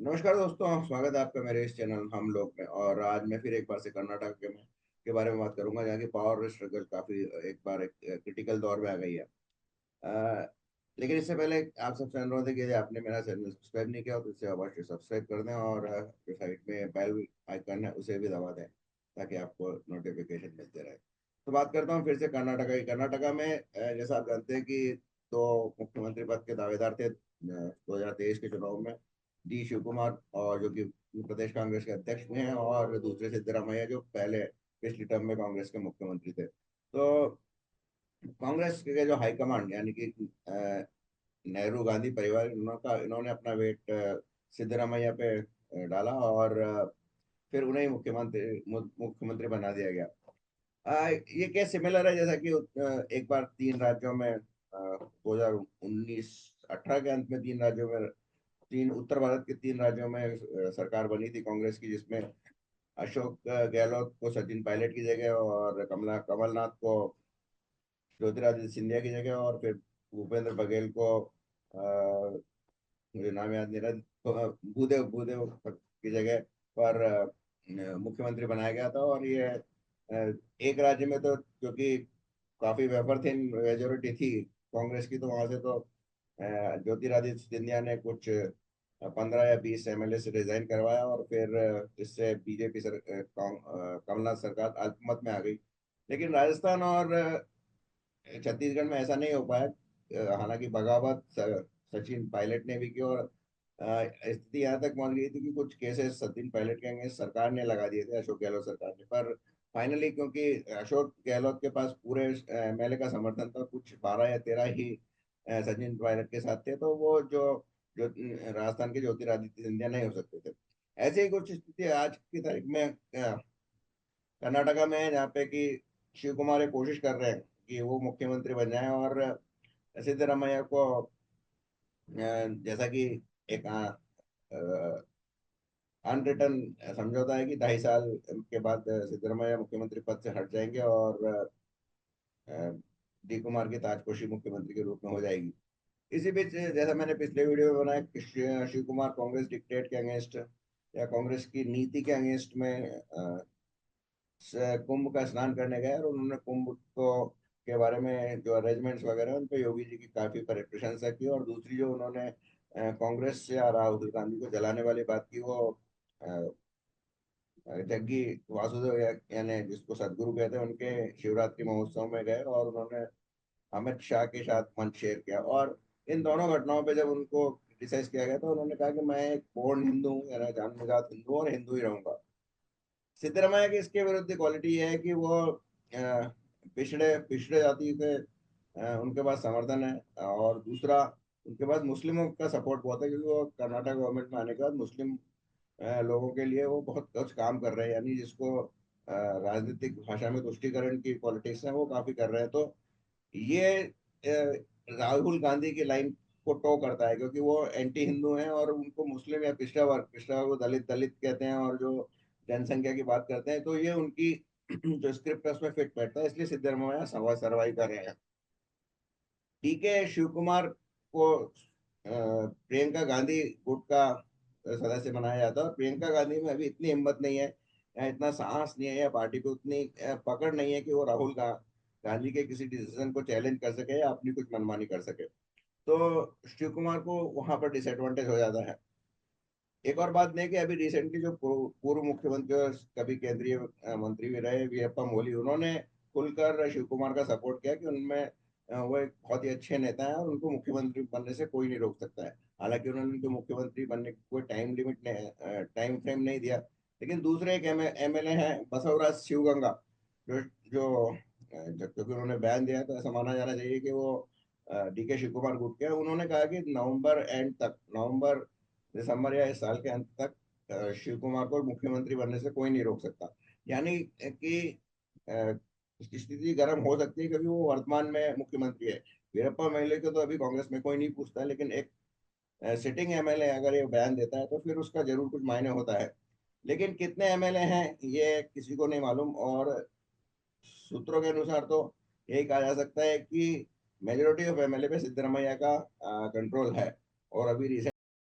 नमस्कार दोस्तों, स्वागत है आपका मेरे इस चैनल हम लोग में। और आज मैं फिर एक बार से कर्नाटक के बारे में बात करूंगा, जहाँ की पावर स्ट्रगल काफी एक बार एक क्रिटिकल दौर में आ गई है। लेकिन इससे पहले आप सबसे अनुरोध है कि यदि आपने मेरा चैनल सब्सक्राइब नहीं किया हो तो इसे अवश्य सब्सक्राइब कर दें, और जो साइड में बेल आइकन है उसे भी दबा दें ताकि आपको नोटिफिकेशन मिलते रहे। तो बात करता हूँ फिर से कर्नाटका की। कर्नाटका में जैसा आप जानते हैं कि दो मुख्यमंत्री पद के दावेदार थे 2023 के चुनाव में। डी शिव कुमार, और जो कि प्रदेश कांग्रेस के अध्यक्ष भी हैं, और दूसरे सिद्धरामैया जो पहले पिछली टर्म में कांग्रेस के मुख्यमंत्री थे। तो कांग्रेस के जो हाईकमांड यानी कि नेहरू गांधी परिवार, इन्होंने अपना वेट सिद्धरामैया पे डाला, और फिर उन्हें मुख्यमंत्री बना दिया गया। ये केस सिमिलर है, जैसा कि एक बार तीन राज्यों में 2019-18 के अंत में तीन राज्यों में, तीन उत्तर भारत के तीन राज्यों में सरकार बनी थी कांग्रेस की, जिसमें अशोक गहलोत को सचिन पायलट की जगह, और कमलनाथ को ज्योतिरादित्य सिंधिया की जगह, और फिर भूपेंद्र बघेल को मुझे नाम याद नहीं रहा, तो भूदेव भूदेव की जगह पर मुख्यमंत्री बनाया गया था। और ये एक राज्य में तो, क्योंकि काफी वेपर थिन मेजोरिटी थी कांग्रेस की, तो वहां से तो ज्योतिरादित्य सिंधिया ने कुछ 15 या 20 एमएलए से रिजाइन करवाया, और फिर इससे बीजेपी कमलनाथ सरकार अल्पमत में आ गई। लेकिन राजस्थान और छत्तीसगढ़ में ऐसा नहीं हो पाया। हालांकि बगावत सचिन पायलट ने भी की, और स्थिति यहाँ तक पहुंच गई थी कि कुछ केसेस सचिन पायलट के अगेंस्ट सरकार ने लगा दिए थे, अशोक गहलोत सरकार ने। पर फाइनली, क्योंकि अशोक गहलोत के पास पूरे एमएलए का समर्थन था, कुछ 12 या 13 ही सचिन पायलट के साथ थे, तो वो जो राजस्थान के ज्योतिरादित्य सिंधिया नहीं हो सकते थे। ऐसे ही कुछ स्थिति आज की तारीख में कर्नाटका में है, जहाँ पे कि शिव कुमार ये कोशिश कर रहे हैं कि वो मुख्यमंत्री बन जाए, और सिद्धरामैया को जैसा कि एक अनरिटन समझौता है कि 2.5 साल के बाद सिद्धरामैया मुख्यमंत्री पद से हट जाएंगे, और डी कुमार की ताजपोशी मुख्यमंत्री के रूप में हो जाएगी। इसी बीच, जैसा मैंने पिछले वीडियो में बनाया कि शिव कुमार कांग्रेस डिक्टेट के अगेंस्ट या कांग्रेस की नीति के अगेंस्ट में कुंभ का स्नान करने गए, और उन्होंने कुंभ को के बारे में जो अरेंजमेंट्स वगैरह उन पे योगी जी की काफी प्रशंसा की। और दूसरी जो उन्होंने कांग्रेस से या राहुल गांधी को जलाने वाली बात की, वो जग्गी वासुदेव यानी जिसको सदगुरु कहते हैं, उनके शिवरात्रि महोत्सव में गए, और उन्होंने अमित शाह के साथ मंच शेयर किया। और इन दोनों घटनाओं पे जब उनको क्रिटिसाइज किया गया, तो उन्होंने कहा कि मैं एक बोर्न हिंदू हूँ, यानी जन्मजात हिंदू हूँ, और हिंदू ही रहूंगा। सिद्धरामैया की इसके विरुद्ध क्वालिटी ये है कि वो पिछड़े पिछड़े जाति के उनके पास समर्थन है, और दूसरा उनके पास मुस्लिमों का सपोर्ट बहुत है, क्योंकि वो कर्नाटक गवर्नमेंट में आने के बाद मुस्लिम लोगों के लिए वो बहुत कुछ काम कर रहे हैं, यानी जिसको राजनीतिक भाषा में तुष्टीकरण की पॉलिटिक्स है वो काफी कर रहे हैं। तो ये राहुल गांधी की लाइन को टो करता है, क्योंकि वो एंटी हिंदू हैं, और उनको मुस्लिम या पिछड़ा वर्ग को दलित दलित कहते हैं, और जो जनसंख्या की बात करते हैं, तो ये उनकी जो स्क्रिप्ट है उसमें फिट बैठता है, इसलिए सिद्धरामैया सर्वाइव कर रहे हैं। ठीक है, शिव कुमार को प्रियंका गांधी गुट का सदस्य बनाया जाता है, और प्रियंका गांधी में अभी इतनी हिम्मत नहीं है, या इतना साहस नहीं है, या पार्टी पे उतनी पकड़ नहीं है कि वो गांधी के किसी डिसीजन को चैलेंज कर सके या अपनी कुछ मनमानी कर सके। तो शिव कुमार को वहां पर डिसएडवांटेज हो जाता है। एक और बात नहीं कि अभी रिसेंटली जो पूर्व मुख्यमंत्री और कभी केंद्रीय मंत्री भी रहे वीरप्पा मोइली, उन्होंने खुलकर शिव कुमार का सपोर्ट किया कि उनमें वो एक बहुत ही अच्छे नेता हैं, और उनको मुख्यमंत्री बनने से कोई नहीं रोक सकता है। हालांकि उन्होंने उनको मुख्यमंत्री बनने की कोई टाइम फ्रेम नहीं दिया। लेकिन दूसरे एक एमएलए हैं बसवराज शिवगंगा, जो जो क्योंकि उन्होंने बयान दिया, तो ऐसा माना जाना चाहिए कि वो डीके शिव कुमार गुट के, उन्होंने कहा कि नवंबर दिसंबर या इस साल के अंत तक शिव कुमार को मुख्यमंत्री बनने से कोई नहीं रोक सकता। यानी कि स्थिति गर्म हो सकती है, क्योंकि वो वर्तमान में मुख्यमंत्री है। वीरप्पा मोइली को तो अभी कांग्रेस में कोई नहीं पूछता, लेकिन एक सिटिंग एमएलए अगर ये बयान देता है, तो फिर उसका जरूर कुछ मायने होता है। लेकिन कितने एमएलए हैं ये किसी को नहीं मालूम, और सूत्रों के अनुसार तो यही कहा जा सकता है कि मेजोरिटी ऑफ एमएलए पे सिद्धरामैया का कंट्रोल है। और अभी